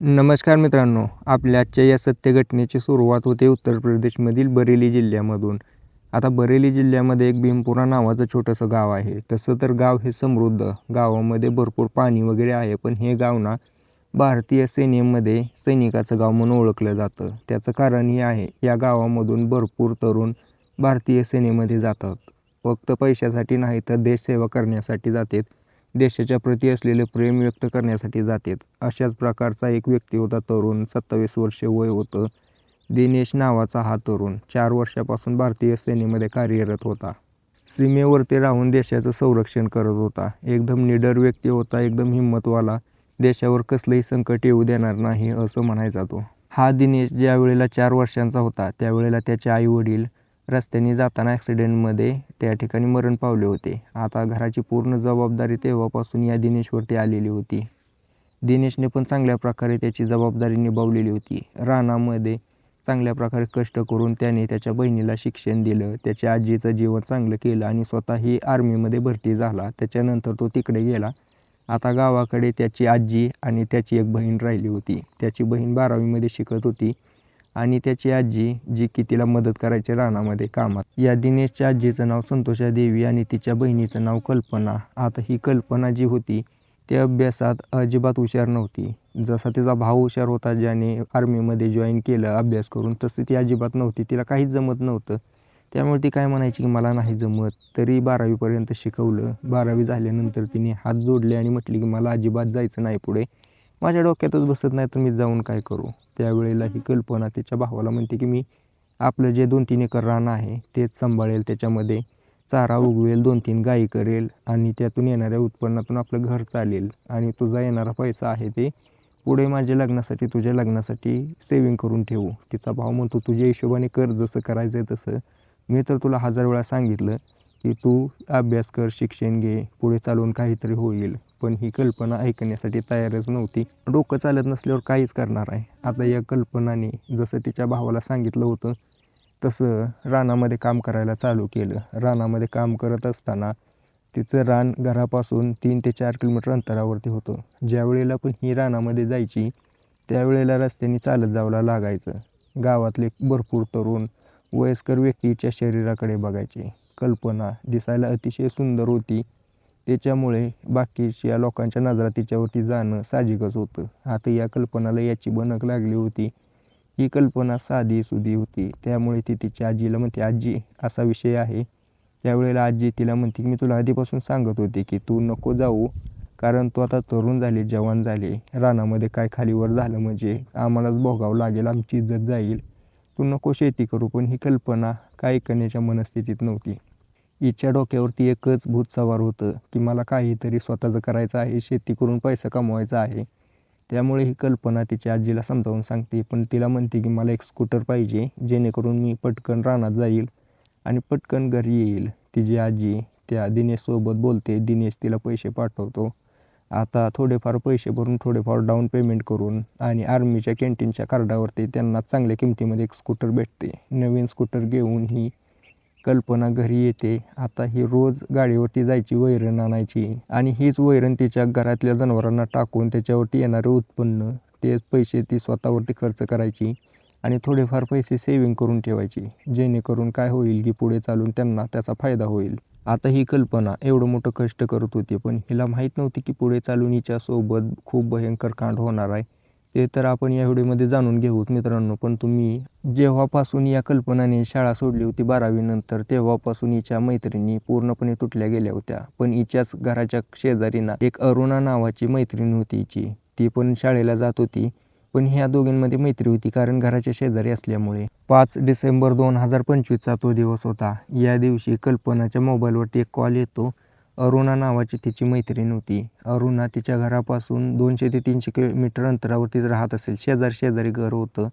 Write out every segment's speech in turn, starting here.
नमस्कार मित्रांनो, आपल्या आजच्या या सत्य घटनेची सुरुवात होते उत्तर प्रदेशमधील बरेली जिल्ह्यामधून. आता बरेली जिल्ह्यामध्ये एक भीमपुरा नावाचं छोटंसं गाव आहे. तसं तर गाव हे समृद्ध, गावामध्ये भरपूर पाणी वगैरे आहे. पण हे गाव ना भारतीय सेनेमध्ये सैनिकाचं गाव म्हणून ओळखलं जातं. त्याचं कारण हे आहे, या गावामधून भरपूर तरुण भारतीय सेनेमध्ये जातात. फक्त पैशासाठी नाही तर देशसेवा करण्यासाठी जातात. देशाच्या प्रती असलेले प्रेम व्यक्त करण्यासाठी जातात. अशाच प्रकारचा एक व्यक्ती होता तरुण, 27 वर्षे वय होतं. दिनेश नावाचा हा तरुण 4 वर्षापासून भारतीय सेनेमध्ये कार्यरत होता. सीमेवरती राहून देशाचं संरक्षण करत होता. एकदम निडर व्यक्ती होता, एकदम हिंमतवाला. देशावर कसलंही संकट येऊ देणार नाही असं म्हणायचा तो. हा दिनेश ज्या वेळेला 4 वर्षांचा होता त्यावेळेला त्याचे आई वडील रस्त्याने जाताना ॲक्सिडेंटमध्ये त्या ठिकाणी मरण पावले होते. आता घराची पूर्ण जबाबदारी तेव्हापासून या दिनेशवरती आलेली होती. दिनेशने पण चांगल्या प्रकारे त्याची जबाबदारी निभावलेली होती. रानामध्ये चांगल्या प्रकारे कष्ट करून त्याने त्याच्या बहिणीला शिक्षण दिलं, त्याच्या आजीचं जीवन चांगलं केलं आणि स्वतःही आर्मीमध्ये भरती झाला. त्याच्यानंतर तो तिकडे गेला. आता गावाकडे त्याची आजी आणि त्याची एक बहीण राहिली होती. त्याची बहीण 12वीमध्ये शिकत होती आणि त्याची आजी जी की तिला मदत करायची रानामध्ये कामात. या दिनेशच्या आजीचं नाव संतोषा देवी आणि तिच्या बहिणीचं नाव कल्पना. आता ही कल्पना जी होती ती अभ्यासात अजिबात हुशार नव्हती. जसा तिचा भाऊ हुशार होता ज्याने आर्मीमध्ये जॉईन केलं अभ्यास करून, तशी ती अजिबात नव्हती. तिला काहीच जमत नव्हतं. त्यामुळे ती काय म्हणायची की मला नाही जमत. तरी 12वीपर्यंत शिकवलं. 12वी झाल्यानंतर तिने हात जोडले आणि म्हटली की मला अजिबात जायचं नाही पुढे. माझ्या डोक्यातच बसत नाही तर मी जाऊन काय करू. त्यावेळेला ही कल्पना तिच्या भावाला म्हणते की मी आपलं जे 2-3 एकर रान आहे तेच सांभाळेल, त्याच्यामध्ये चारा उगवेल, 2-3 गायी करेल आणि त्यातून येणाऱ्या उत्पन्नातून आपलं घर चालेल आणि तुझा येणारा पैसा आहे ते पुढे माझ्या लग्नासाठी, तुझ्या लग्नासाठी सेविंग करून ठेवू. तिचा भाव म्हणतो तुझ्या हिशोबाने कर, जसं करायचं आहे तसं. मी तर तुला 1000 वेळा सांगितलं की तू अभ्यास कर, शिक्षण घे, पुढे चालून काहीतरी होईल. पण ही कल्पना ऐकण्यासाठी तयारच नव्हती. डोकं चालत नसल्यावर काहीच करणार आहे. आता या कल्पनाने जसं तिच्या भावाला सांगितलं होतं तसं रानामध्ये काम करायला चालू केलं. रानामध्ये काम करत असताना तिचं रान घरापासून 3 ते 4 किलोमीटर अंतरावरती होतं. ज्यावेळेला पण ही रानामध्ये जायची त्यावेळेला रस्त्याने चालत जावं लागायचं. गावातले भरपूर तरुण वयस्कर व्यक्तीच्या शरीराकडे बघायचे. कल्पना दिसायला अतिशय सुंदर होती. त्याच्यामुळे बाकीच्या लोकांच्या नजरा तिच्यावरती जाणं साहजिकच होतं. आता या कल्पनाला याची भनक लागली होती. ही कल्पना साधीसुधी होती. त्यामुळे ती तिच्या आजीला म्हणते, आजी असा विषय आहे. त्यावेळेला आजी तिला म्हणते की मी तुला आधीपासून सांगत होते की तू नको जाऊ, कारण तू आता तरुण झाली, जवान झाली. रानामध्ये काय खालीवर झालं म्हणजे आम्हालाच भोगावं लागेल, आमची इज्जत जाईल. तू नको शेती करू. पण ही कल्पना काय करण्याच्या मनस्थितीत नव्हती. हिच्या डोक्यावरती एकच भूत सवार होतं की मला काहीतरी स्वतःचं करायचं आहे, शेती करून पैसा कमवायचा आहे. त्यामुळे ही कल्पना तिच्या आजीला समजावून सांगते. पण तिला म्हणते की मला एक स्कूटर पाहिजे जेणेकरून मी पटकन रानात जाईल आणि पटकन घरी येईल. तिची आजी त्या दिनेशसोबत बोलते. दिनेश तिला पैसे पाठवतो. आता थोडेफार पैसे भरून, थोडेफार डाऊन पेमेंट करून आणि आर्मीच्या कॅन्टीनच्या कार्डावरती त्यांना चांगल्या किमतीमध्ये एक स्कूटर भेटते. नवीन स्कूटर घेऊन ही कल्पना घरी येते. आता ही रोज गाडीवरती जायची, वैरण आणायची आणि हीच वैरण तिच्या घरातल्या जनावरांना टाकून त्याच्यावरती येणारं उत्पन्न, तेच पैसे ती स्वतःवरती खर्च करायची आणि थोडेफार पैसे सेविंग करून ठेवायची. जेणेकरून काय होईल की पुढे चालून त्यांना त्याचा फायदा होईल. आता ही कल्पना एवढं मोठं कष्ट करत होती, पण हिला माहीत नव्हती की पुढे चालून हिच्यासोबत खूप भयंकर कांड होणार आहे. ते तर आपण या व्हिडिओमध्ये जाणून घेऊच मित्रांनो. पण तुम्ही जेव्हापासून या कल्पनाने शाळा सोडली होती 12वी नंतर, तेव्हापासून हिच्या मैत्रिणी पूर्णपणे तुटल्या गेल्या होत्या. पण हिच्याच घराच्या शेजारीना एक अरुणा नावाची मैत्रीण होती हिची. ती पण शाळेला जात होती. पण ह्या दोघींमध्ये मैत्री होती कारण घराच्या शेजारी असल्यामुळे. 5 डिसेंबर 2025चा तो दिवस होता. या दिवशी कल्पनाच्या मोबाईलवरती एक कॉल येतो. अरुणा नावाची तिची मैत्रीण होती. अरुणा तिच्या घरापासून 200 ते 300 किलोमीटर अंतरावरती राहत असेल. शेजारी घर होतं.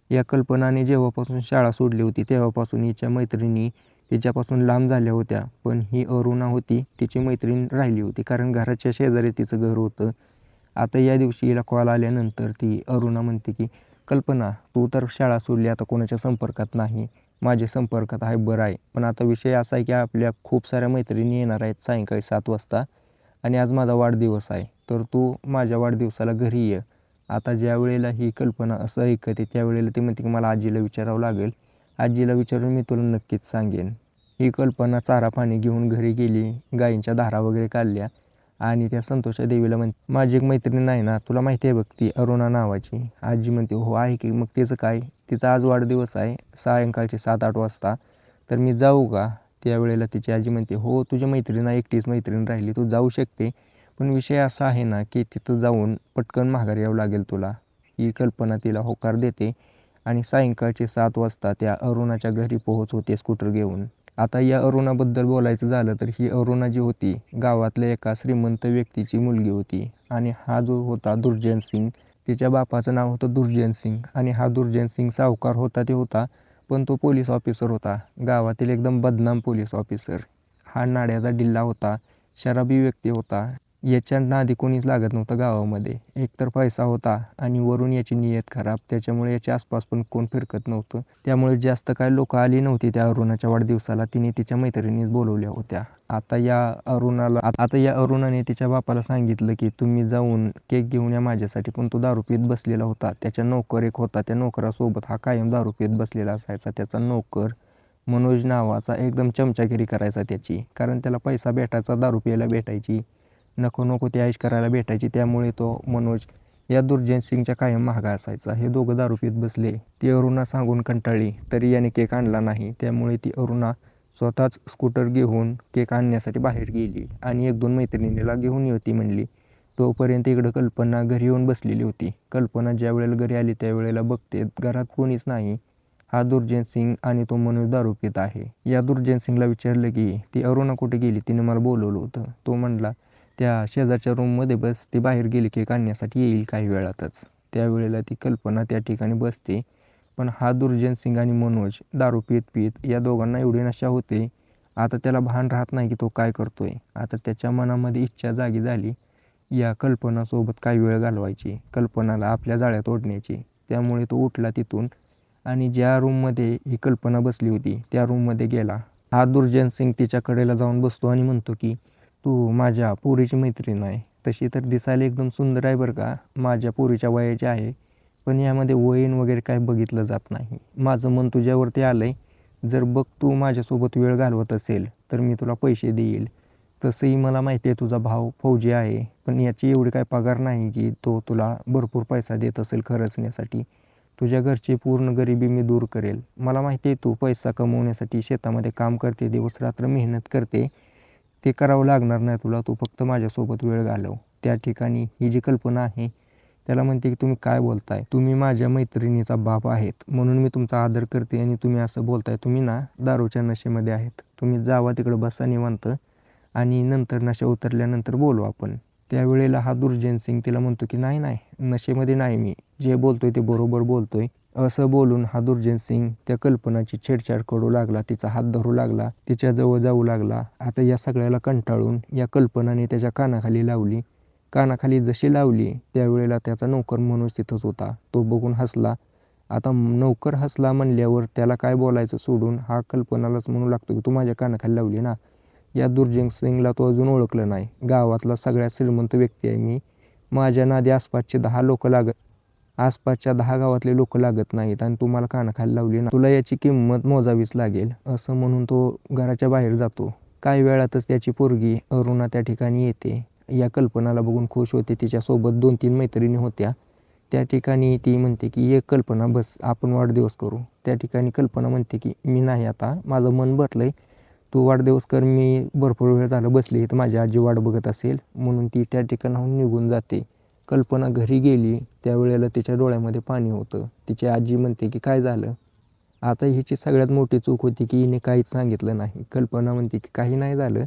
या कल्पनाने जेव्हापासून शाळा सोडली होती तेव्हापासून हिच्या मैत्रिणी तिच्यापासून लांब झाल्या होत्या. पण ही अरुणा होती, तिची मैत्रीण राहिली होती कारण घराच्या शेजारी तिचं घर होतं. आता या दिवशी हिला कॉल आल्यानंतर ती अरुणा म्हणते की कल्पना तू तर शाळा सोडली, आता कोणाच्या संपर्कात नाही. माझ्या संपर्कात आहे, बरं आहे. पण आता विषय असा आहे की आपल्या खूप साऱ्या मैत्रिणी येणार आहेत सायंकाळी 7 वाजता आणि आज माझा वाढदिवस आहे. तर तू माझ्या वाढदिवसाला घरी ये. आता ज्या वेळेला ही कल्पना असं ऐकते त्यावेळेला ती म्हणते की मला आजीला विचारावं लागेल, आजीला विचारून मी तुला नक्कीच सांगेन. ही कल्पना चारा पाणी घेऊन घरी गेली, गायींच्या धारा वगैरे काढल्या आणि त्या संतोषा देवीला म्हणते माझी एक मैत्रीण आहे ना, तुला माहिती आहे बघ ती अरुणा नावाची. आजी म्हणते हो आहे की. मग तिचं काय, तिचा आज वाढदिवस आहे सायंकाळचे 7-8 वाजता, तर मी जाऊ का? त्यावेळेला तिची आजी म्हणते हो तुझ्या मैत्रीण एकटीच मैत्रीण राहिली, तू जाऊ शकते, पण विषय असा आहे ना की तिथं जाऊन पटकन माघारी यावं लागेल तुला. ही कल्पना तिला होकार देते आणि सायंकाळचे 7 वाजता त्या अरुणाच्या घरी पोहोचवते स्कूटर घेऊन. आता या अरुणाबद्दल बोलायचं झालं तर ही अरुणा जी होती गावातल्या एका श्रीमंत व्यक्तीची मुलगी होती आणि हा जो होता दुर्जन सिंग, तिच्या बापाचं नाव होतं दुर्जन सिंग आणि हा दुर्जन सिंग सावकार होता ते होता, पण तो पोलीस ऑफिसर होता, गावातील एकदम बदनाम पोलीस ऑफिसर. हा नाड्याचा डिल्ला होता, शराबी व्यक्ती होता. याच्या नादी कोणीच लागत नव्हतं गावामध्ये. एकतर पैसा होता आणि वरून याची नियत खराब, त्याच्यामुळे याच्या आसपास पण कोण फिरकत नव्हतं. त्यामुळे जास्त काय लोक आली नव्हती त्या अरुणाच्या वाढदिवसाला. तिने तिच्या मैत्रिणीच बोलवल्या होत्या. आता या अरुणाने तिच्या बापाला सांगितलं की तुम्ही जाऊन केक घेऊन या माझ्यासाठी, पण तो दारू पीत बसलेला होता. त्याच्या नोकर एक होता, त्या नोकरासोबत हा कायम दारू पीत बसलेला असायचा. त्याचा नोकर मनोज नावाचा एकदम चमचागिरी करायचा त्याची, कारण त्याला पैसा भेटायचा, दारू प्यायला भेटायची, नको नको ती ऐश करायला भेटायची. त्यामुळे तो मनोज या दुर्जन सिंगच्या कायम महागा असायचा. हे दोघं दारू पीत बसले. ती अरुणा सांगून कंटाळली तरी याने केक आणला नाही. त्यामुळे ती अरुणा स्वतःच स्कूटर घेऊन केक आणण्यासाठी बाहेर गेली आणि 1-2 मैत्रिणीला घेऊन येते म्हणली. तोपर्यंत इकडं कल्पना घरी येऊन बसलेली होती. कल्पना ज्या वेळेला घरी आली त्यावेळेला बघते घरात कोणीच नाही. हा दुर्जन सिंग आणि तो मनोज दारू पीत आहे. या दुर्जन सिंगला विचारलं की ती अरुणा कुठे गेली, तिने मला बोलवलं होतं. तो म्हणला त्या शेजारच्या रूममध्ये बस, ती बाहेर गेली केक आणण्यासाठी, येईल काही वेळातच. त्यावेळेला ती कल्पना त्या ठिकाणी बसते. पण हा दुर्जन सिंग आणि मनोज दारू पीत पीत या दोघांना एवढी नशा होते, आता त्याला भान राहत नाही की तो काय करतोय. आता त्याच्या मनामध्ये इच्छा जागी झाली या कल्पनासोबत काही वेळ घालवायची, कल्पनाला आपल्या जाळ्यात ओढण्याची. त्यामुळे तो उठला तिथून आणि ज्या रूममध्ये ही कल्पना बसली होती त्या रूममध्ये गेला. हा दुर्जन सिंग तिच्या कडेला जाऊन बसतो आणि म्हणतो की तू माझ्या पोरीची मैत्रीण आहे, तशी तर दिसायला एकदम सुंदर आहे बरं का, माझ्या पोरीच्या वयाची आहे, पण यामध्ये वयीन वगैरे काय बघितलं जात नाही. माझं मन तुझ्यावरती आलं आहे, जर बघ तू माझ्यासोबत वेळ घालवत असेल तर मी तुला पैसे देईल. तसंही मला माहिती आहे तुझा भाऊ फौजी आहे, पण याची एवढी काय पगार नाही की तो तुला भरपूर पैसा देत असेल खर्चण्यासाठी. तुझ्या घरची पूर्ण गरिबी मी दूर करेल. मला माहिती आहे तू पैसा कमवण्यासाठी शेतामध्ये काम करते, दिवस रात्र मेहनत करते, ते करावं लागणार नाही तुला, तू फक्त माझ्यासोबत वेळ घालव. त्या ठिकाणी ही जी कल्पना आहे त्याला म्हणते की तुम्ही काय बोलताय, तुम्ही माझ्या मैत्रिणीचा बाप आहेत म्हणून मी तुमचा आदर करते आणि तुम्ही असं बोलताय, तुम्ही ना दारूच्या नशेमध्ये आहेत, तुम्ही जावा तिकडं बसा निवांत आणि नंतर नशा उतरल्यानंतर बोलू आपण. त्यावेळेला हा दुर्जन सिंग तिला म्हणतो की नाही नाही, नशेमध्ये नाही मी, जे बोलतोय ते बरोबर बोलतोय. असं बोलून हा दुर्जन सिंग त्या कल्पनाची छेडछाड करू लागला, तिचा हात धरू लागला, तिच्याजवळ जाऊ लागला. आता या सगळ्याला कंटाळून या कल्पनाने त्याच्या कानाखाली लावली. कानाखाली जशी लावली त्यावेळेला त्याचा नौकर मनोज तिथंच होता. तो बघून हसला. आता नौकर हसला म्हणल्यावर त्याला काय बोलायचं सोडून हा कल्पनालाच म्हणू लागतो की तू माझ्या कानाखाली लावली ना. या दुर्जन सिंगला तो अजून ओळखलं नाही. गावातला सगळ्यात श्रीमंत व्यक्ती आहे मी, माझ्या नादी आसपासच्या 10 गावातले लोक लागत नाहीत आणि तू मला कानाखाली लावली ना, तुला याची किंमत मोजावीच लागेल. असं म्हणून तो घराच्या बाहेर जातो. काही वेळातच त्याची पोरगी अरुणा त्या ठिकाणी येते. या कल्पनाला बघून खुश होते. तिच्यासोबत 2-3 मैत्रिणी होत्या. त्या ठिकाणी ती म्हणते की ये कल्पना बस, आपण वाढदिवस करू. त्या ठिकाणी कल्पना म्हणते की मी नाही, आता माझं मन भरलंय, तू वाढदिवस कर, मी भरपूर वेळ झालं बसली तर माझी आजी वाट बघत असेल. म्हणून ती त्या ठिकाणाहून निघून जाते. कल्पना घरी गेली त्यावेळेला तिच्या डोळ्यामध्ये पाणी होतं. तिची आजी म्हणते की काय झालं. आता हिची सगळ्यात मोठी चूक होती की हिने काहीच सांगितलं नाही. कल्पना म्हणते की काही नाही झालं,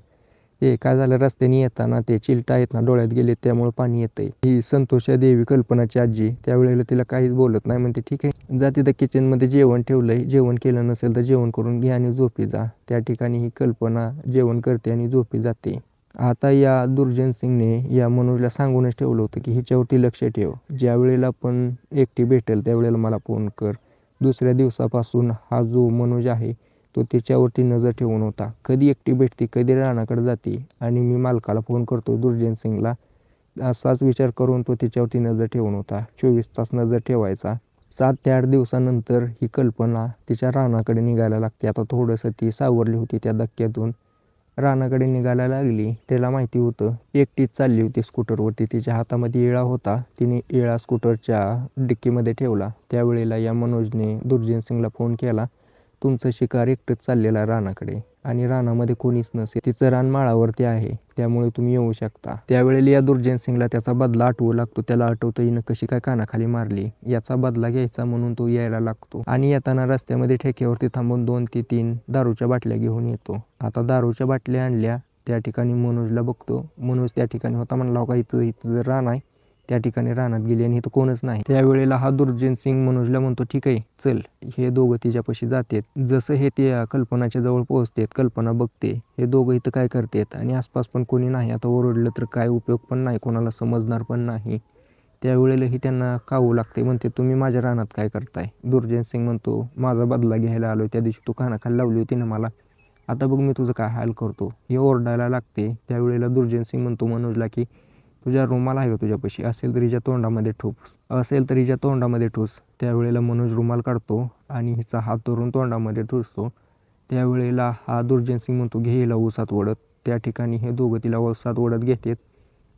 ते काय झालं रस्त्याने येताना ते चिलटा आहेत ना डोळ्यात गेले त्यामुळे पाणी येतंय. ही संतोषा देवी कल्पनाची आजी त्यावेळेला तिला काहीच बोलत नाही. म्हणते ठीक आहे, जा तिथं किचनमध्ये जेवण ठेवलंय, जेवण केलं नसेल तर जेवण करून घे आणि झोपी जा. त्या ठिकाणी ही कल्पना जेवण करते आणि झोपी जाते. आता या दुर्जन सिंगने या मनोजला सांगूनच ठेवलं होतं की हिच्यावरती लक्ष ठेव, ज्या वेळेला पण एकटी भेटेल त्यावेळेला मला फोन कर. दुसऱ्या दिवसापासून हा जो मनोज आहे तो तिच्यावरती नजर ठेवून होता. कधी एकटी भेटते, कधी रानाकडे जाते आणि मी मालकाला फोन करतो दुर्जन सिंगला असाच विचार करून तो तिच्यावरती नजर ठेवून होता. 24 तास नजर ठेवायचा. 7 ते 8 दिवसानंतर ही कल्पना तिच्या रानाकडे निघायला लागते. आता थोडंसं ती सावरली होती त्या धक्क्यातून. रानाकडे निघायला लागली. त्याला माहिती होतं एकटीच चालली होती स्कूटरवरती. तिच्या हातामध्ये इळा होता. तिने इळा स्कूटरच्या डिक्कीमध्ये ठेवला. त्यावेळेला या मनोजने दुर्जन सिंगला फोन केला. तुमचं शिकार एकटंच चाललेलं आहे रानाकडे आणि रानामध्ये कोणीच नसेल. तिचं रान माळावरती आहे, त्यामुळे तुम्ही येऊ शकता. त्यावेळेला या दुर्जन सिंगला त्याचा बदला आठवू लागतो. त्याला आठवतं हिनं कशी काय कानाखाली मारली. याचा बदला घ्यायचा म्हणून तो यायला लागतो आणि येताना रस्त्यामध्ये ठेक्यावरती थांबून 2 ते 3 दारूच्या बाटल्या घेऊन येतो. आता दारूच्या बाटल्या आणल्या. त्या ठिकाणी मनोजला बघतो. मनोज त्या ठिकाणी होता. म्हणला का इथं रान आहे. त्या ठिकाणी रानात गेली आणि इथं कोणच नाही. त्यावेळेला हा दुर्जन सिंग मनोजला म्हणतो ठीक आहे चल. हे दोघं तिच्यापाशी जातात. जसं हे त्या कल्पनाच्या जवळ पोहोचतात, कल्पना बघते हे दोघं इथं काय करतात आणि आसपास पण कोणी नाही. आता ओरडलं तर काय उपयोग पण नाही, कोणाला समजणार पण नाही. त्यावेळेलाही त्यांना कावू लागते. म्हणते तुम्ही माझ्या रानात काय करताय. दुर्जन सिंग म्हणतो माझा बदला घ्यायला आलोय. त्या दिवशी तू कानाखाली लावली होती ना मला, आता बघ मी तुझं काय हाल करतो. हे ओरडायला लागते. त्यावेळेला दुर्जन सिंग म्हणतो मनोजला की तुझ्या रुमाल आहे का तुझ्यापाशी, असेल तर हिच्या तोंडामध्ये ठोस. त्यावेळेला मनोज रुमाल काढतो आणि हिचा हात धरून तोंडामध्ये ठुसतो. त्यावेळेला हा दुर्जन सिंग म्हणतो घे हिला ऊसात ओढत. त्या ठिकाणी हे दोघं तिला ऊसात ओढत घेतात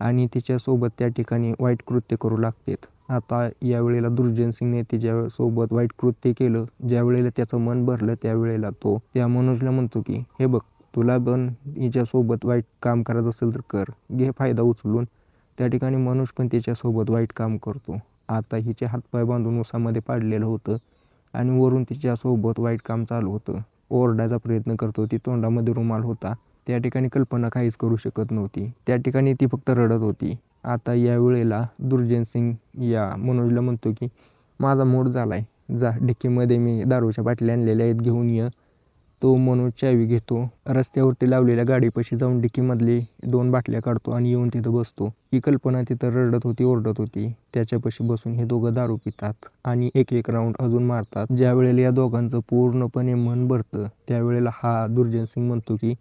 आणि तिच्यासोबत त्या ठिकाणी वाईट कृत्य करू लागतात. आता यावेळेला दुर्जन सिंगने तिच्यासोबत वाईट कृत्य केलं. ज्या वेळेला त्याचं मन भरलं त्यावेळेला तो त्या मनोजला म्हणतो की हे बघ तुला पण हिच्यासोबत वाईट काम करायचं असेल तर कर, घे फायदा उचलून. त्या ठिकाणी मनोज पण तिच्यासोबत वाईट काम करतो. आता हिचे हातपाय बांधून उसामध्ये पाडलेलं होतं आणि वरून तिच्यासोबत वाईट काम चालू होतं. ओरडायचा प्रयत्न करतो. ती तोंडामध्ये रुमाल होता. त्या ठिकाणी कल्पना काहीच करू शकत नव्हती. त्या ठिकाणी ती फक्त रडत होती. आता यावेळेला दुर्जन सिंग या मनोजला म्हणतो की माझा मूड झालाय, जा डिक्कीमध्ये मी दारूच्या बाटल्या आणलेल्या आहेत घेऊन ये. तो मनोज चावी घेतो. रस्त्यावरती लावलेल्या गाडीपाशी जाऊन डिक्कीमधली 2 बाटल्या काढतो आणि येऊन तिथं बसतो. ही कल्पना तिथं रडत होती, ओरडत होती. त्याच्यापाशी बसून हे दोघं दारू पितात आणि एक राऊंड अजून मारतात. ज्या वेळेला या दोघांचं पूर्णपणे मन भरतं त्यावेळेला हा दुर्जन सिंग म्हणतो की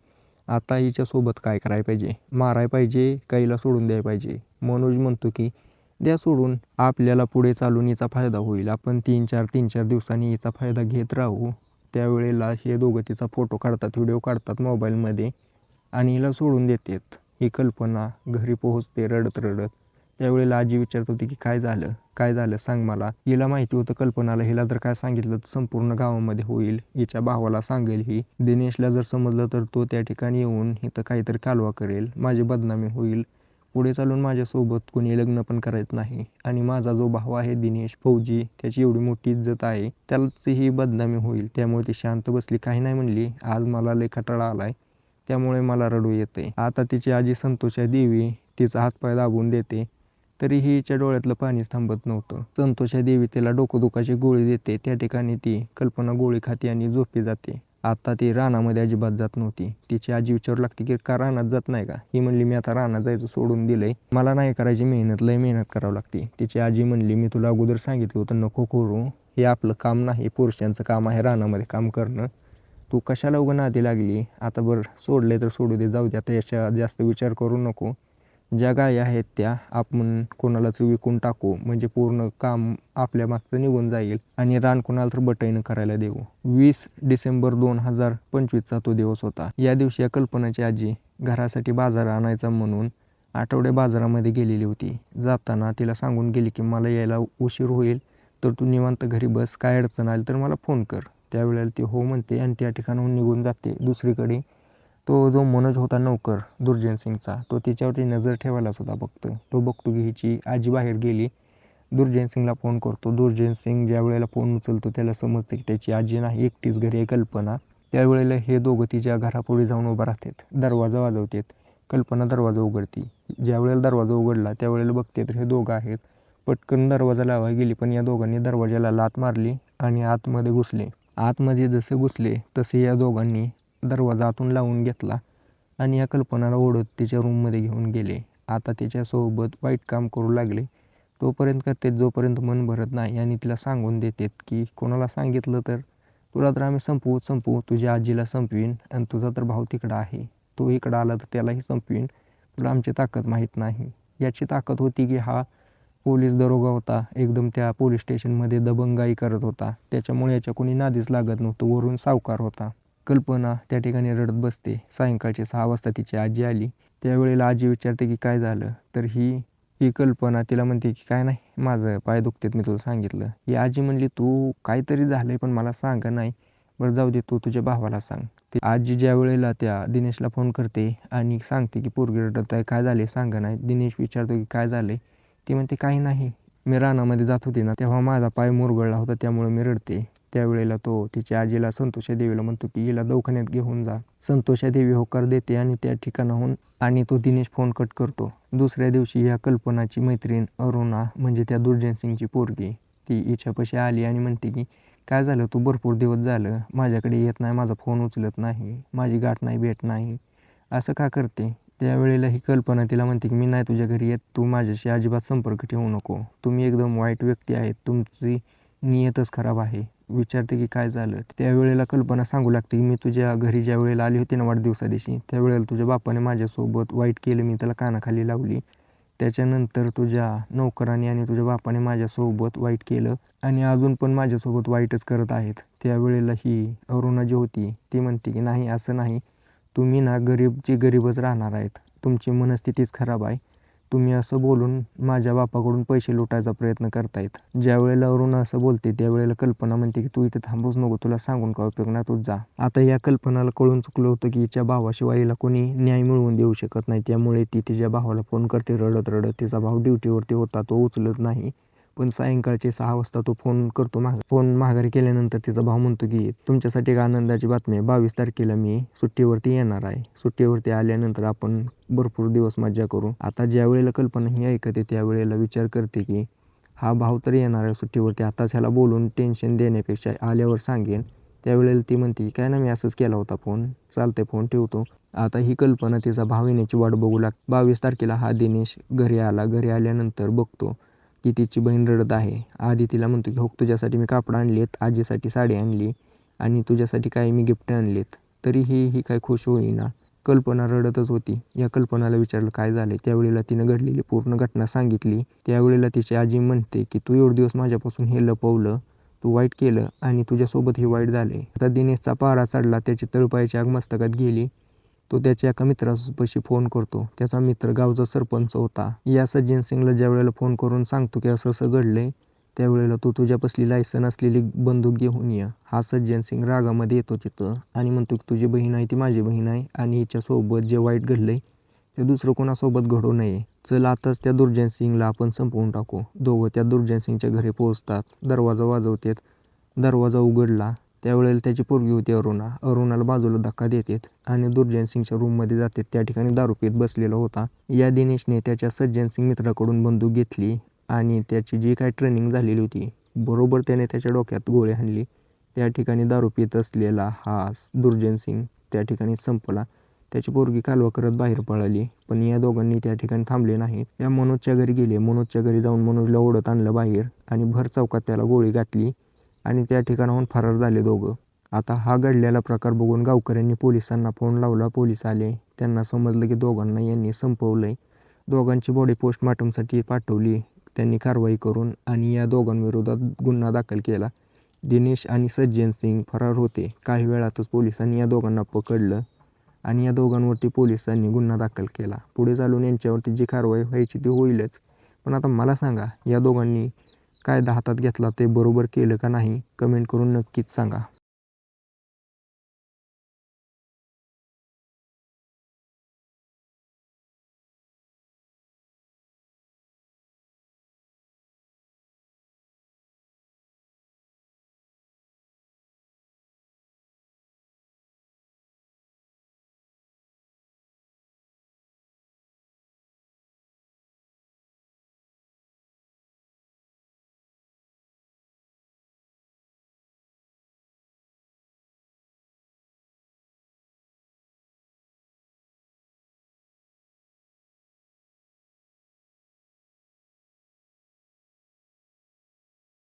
आता हिच्यासोबत काय करायला पाहिजे, मारायला पाहिजे का हिला सोडून द्यायला पाहिजे. मनोज म्हणतो की द्या सोडून, आपल्याला पुढे चालून हिचा फायदा होईल. आपण 3-4 दिवसांनी हिचा फायदा घेत राहू. त्यावेळेला हे दोघं तिचा फोटो काढतात, व्हिडिओ काढतात मोबाईलमध्ये आणि हिला सोडून देतात. ही कल्पना घरी पोहोचते रडत रडत. त्यावेळेला आजी विचारत होती की काय झालं सांग मला. हिला माहिती होतं कल्पनाला, हिला जर काय सांगितलं तर संपूर्ण गावामध्ये होईल. हिच्या भावाला सांगेल ही. दिनेशला जर समजलं तर तो त्या ठिकाणी येऊन इथं काहीतरी कालवा करेल, माझी बदनामी होईल. पुढे चालून माझ्यासोबत कोणी लग्न पण करायचं नाही आणि माझा जो भाऊ आहे दिनेश फौजी, त्याची एवढी मोठी इज्जत आहे, त्यालाच ही बदनामी होईल. त्यामुळे ती शांत बसली, काही नाही म्हणली. आज मला लय कंटाळा आलाय त्यामुळे मला रडू येते. आता तिची आजी संतोषा देवी तिचा हातपाय दाबून देते, तरीही हिच्या डोळ्यातलं पाणीच थांबत नव्हतं. संतोषा देवी तिला डोकंदुखाची गोळी देते. त्या ठिकाणी ती कल्पना गोळी खाते आणि झोपी जाते. आता ती रानामध्ये अजिबात जात नव्हती. तिची आजी विचारू लागते की का रानात जात नाही का. ही म्हणली मी आता रानात जायचं सोडून दिलंय, मला नाही करायची मेहनत, लय मेहनत करावं लागते. तिची आजी म्हणली मी तुला अगोदर सांगितलं होतं नको करू, हे आपलं काम नाही, पुरुषांचं काम आहे रानामध्ये काम करणं. तू कशाला उगा नादी लागली. आता बरं सोडले तर सोडू दे, जाऊ दे, आता याच्या जास्त विचार करू नको. ज्या गायी आहेत त्या आपण कोणाला तर विकून टाकू, म्हणजे पूर्ण काम आपल्या मागचं निघून जाईल आणि रान कोणाला तर बटाईनं करायला देऊ. 20 डिसेंबर 2025चा तो दिवस होता. या दिवशी या कल्पनाची आजी घरासाठी बाजार आणायचा म्हणून आठवडे बाजारामध्ये गेलेली होती. जाताना तिला सांगून गेली की मला यायला उशीर होईल, तर तू निवांत घरी बस, काय अडचण आली तर मला फोन कर. त्यावेळेला ती हो म्हणते आणि त्या ठिकाणाहून निघून जाते. दुसरीकडे तो जो मनोज होता नौकर दुर्जन सिंगचा, तो तिच्यावरती नजर ठेवायला सुद्धा बघतो. तो बघतो की हिची आजी बाहेर गेली. दुर्जन सिंगला फोन करतो. दुर्जन सिंग ज्या वेळेला फोन उचलतो त्याला समजतं की त्याची आजी नाही, एकटीच घरी आहे कल्पना. त्यावेळेला हे दोघं तिच्या घरापुढे जाऊन उभं राहतात. दरवाजा वाजवतात. कल्पना दरवाजा उघडती. ज्या वेळेला दरवाजा उघडला त्यावेळेला बघते तर हे दोघं आहेत. पटकन दरवाजा लावायला गेली पण या दोघांनी दरवाजाला लाथ मारली आणि आतमध्ये घुसले. आतमध्ये जसे घुसले तसे या दोघांनी दरवाजा आतून लावून घेतला आणि या कल्पनाला ओढत तिच्या रूममध्ये घेऊन गेले. आता तिच्यासोबत वाईट काम करू लागले. तोपर्यंत करते जोपर्यंत मन भरत नाही आणि तिला सांगून देतात की कोणाला सांगितलं तर तुला तर आम्ही संपवू, तुझ्या आजीला संपवीन आणि तुझा तर भाऊ तिकडं आहे, तो इकडं आला तर त्यालाही संपवीन, तुला आमची ताकद माहीत नाही. याची ताकद होती की हा पोलीस दरोगा होता, एकदम त्या पोलीस स्टेशनमध्ये दबंगाई करत होता, त्याच्यामुळे याच्या कोणी नादीच लागत नव्हतं, वरून सावकार होता. कल्पना त्या ठिकाणी रडत बसते. सायंकाळचे 6 वाजता तिची आजी आली. त्यावेळेला आजी विचारते की काय झालं, तर ही ही कल्पना तिला म्हणते की काय नाही, माझं पाय दुखतेत, मी तुला सांगितलं. ही आजी म्हणली तू काहीतरी झालंय पण मला सांगा नाही. बरं जाऊ दे, तू तुझ्या भावाला सांग. ती आजी ज्या वेळेला त्या दिनेशला फोन करते आणि सांगते की पोरगी रडत आहे, काय झाले सांगा नाही. दिनेश विचारतो की काय झालंय. ती म्हणते काही नाही, मी रानामध्ये जात होती ना तेव्हा माझा पाय मुरगळला होता, त्यामुळे मी रडते. त्यावेळेला तो तिच्या आजीला संतोषा देवीला म्हणतो की हिला दवाखान्यात घेऊन जा. संतोषा देवी होकार देते आणि त्या ठिकाणाहून तो दिनेश फोन कट करतो. दुसऱ्या दिवशी या कल्पनाची मैत्रीण अरुणा म्हणजे त्या दुर्जन सिंगची पोरगी ती हिच्यापाशी आली आणि म्हणते की काय झालं, तू भरपूर दिवस झालं माझ्याकडे येत नाही, माझा फोन उचलत नाही, माझी गाठ नाही भेट नाही, असं का करते. त्यावेळेला ही कल्पना तिला म्हणते की मी नाही तुझ्या घरी येत, तू माझ्याशी अजिबात संपर्क ठेवू नको, तुम्ही एकदम वाईट व्यक्ती आहेत, तुमची नियतच खराब आहे. विचारते की काय झालं. त्यावेळेला कल्पना सांगू लागते की मी तुझ्या घरी ज्या वेळेला आली होती ना वाढदिवसादिवशी, त्यावेळेला तुझ्या बापाने माझ्यासोबत वाईट केलं, मी त्याला कानाखाली लावली. त्याच्यानंतर तुझ्या नोकराने आणि तुझ्या बापाने माझ्यासोबत वाईट केलं आणि अजून पण माझ्यासोबत वाईटच करत आहेत. त्यावेळेला ही अरुणा जी होती ती म्हणते की नाही, असं नाही, तुम्ही ना गरीबची गरीबच राहणार आहेत, तुमची मनस्थितीच खराब आहे, तुम्ही असं बोलून माझ्या बापाकडून पैसे लुटायचा प्रयत्न करतायत. ज्यावेळेला अरुणा असं बोलते त्यावेळेला कल्पना म्हणते की तू इथे थांबूच नको, तुला सांगून काय उपयोग नाही, तू जा. आता या कल्पनाला कळून चुकलं होतं की हिच्या भावाशिवाय हिला कोणी न्याय मिळवून देऊ शकत नाही. त्यामुळे ती तिच्या भावाला फोन करते रडत रडत. तिचा भाऊ ड्युटीवरती होता, तो उचलत नाही. पण सायंकाळचे 6 वाजता तो फोन करतो. फोन माघारी केल्यानंतर तिचा भाऊ म्हणतो की तुमच्यासाठी एक आनंदाची बातमी आहे, 22 तारखेला मी सुट्टीवरती येणार आहे, सुट्टीवरती आल्यानंतर आपण भरपूर दिवस मज्जा करू. आता ज्या वेळेला कल्पना ही ऐकते त्यावेळेला विचार करते की हा भाऊ तर येणार आहे सुट्टीवरती, आताच ह्याला बोलून टेन्शन देण्यापेक्षा आल्यावर सांगेन. त्यावेळेला ती म्हणते काय ना, मी असंच केला होता फोन, चालते फोन ठेवतो. आता ही कल्पना तिचा भाव येण्याची वाट बघू लागते. 22 तारखेला हा दिनेश घरी आला. घरी आल्यानंतर बघतो की तिची बहीण रडत आहे. आधी तिला म्हणतो की हो, तुझ्यासाठी मी कापड आणलेत, आजीसाठी साडी आणली आणि तुझ्यासाठी काही मी गिफ्ट आणलेत. तरीही ही काय खुश होईना. कल्पना रडतच होती. या कल्पनाला विचारलं काय झाले. त्यावेळेला तिनं घडलेली पूर्ण घटना सांगितली. त्यावेळेला तिची आजी म्हणते की तू एवढे दिवस माझ्यापासून हे लपवलं, तू वाईट केलं आणि तुझ्यासोबत हे वाईट झाले. आता दिनेशचा पारा चढला, त्याची तळपायाची आग मस्तकात गेली. तो त्याच्या एका मित्रापाशी फोन करतो. त्याचा मित्र गावचा सरपंच होता. या सज्जन सिंगला ज्या वेळेला फोन करून सांगतो की असं असं घडलंय, त्यावेळेला तू तुझ्यापासली लायसन असलेली बंदूक घेऊन ये. हा सज्जन सिंग रागामध्ये येतो तिथं आणि म्हणतो की तुझी बहीण आहे ती माझी बहीण आहे आणि हिच्यासोबत जे वाईट घडलंय ते दुसरं कोणासोबत घडू नये. चल आताच त्या दुर्जन सिंगला आपण संपवून टाकू. दोघं त्या दुर्जन सिंगच्या घरी पोहोचतात. दरवाजा वाजवतात. दरवाजा उघडला. त्यावेळेला त्याची पोरगी होती अरुणा. अरुणाला बाजूला धक्का देतात आणि दुर्जन सिंगच्या रूममध्ये जातात. त्या ठिकाणी दारू पीत बसलेला होता. या दिनेशने त्याच्या सज्जन सिंग मित्राकडून बंदूक घेतली आणि त्याची जी काही ट्रेनिंग झालेली होती बरोबर त्याने त्याच्या डोक्यात गोळी हाणली. त्या ठिकाणी दारू पीत असलेला हा दुर्जन सिंग त्या ठिकाणी संपला. त्याची पोरगी कालवा करत बाहेर पळाली. पण या दोघांनी त्या ठिकाणी थांबले नाहीत. या मनोजच्या घरी गेले. मनोजच्या घरी जाऊन मनोजला ओढत आणलं बाहेर आणि भर चौकात त्याला गोळी घातली आणि त्या ठिकाणाहून फरार झाले दोघं. आता हा घडलेला प्रकार बघून गावकऱ्यांनी पोलिसांना फोन लावला. पोलीस आले. त्यांना समजलं की दोघांना यांनी संपवलंय. दोघांची बॉडी पोस्टमॉर्टमसाठी पाठवली त्यांनी कारवाई करून आणि या दोघांविरोधात गुन्हा दाखल केला. दिनेश आणि सज्जन सिंग फरार होते. काही वेळातच पोलिसांनी या दोघांना पकडलं आणि या दोघांवरती पोलिसांनी गुन्हा दाखल केला. पुढे चालून यांच्यावरती जी कारवाई व्हायची ती होईलच. पण आता मला सांगा, या दोघांनी कायदा हातात घेतला ते बरोबर केलं का नाही, कमेंट करून नक्कीच सांगा.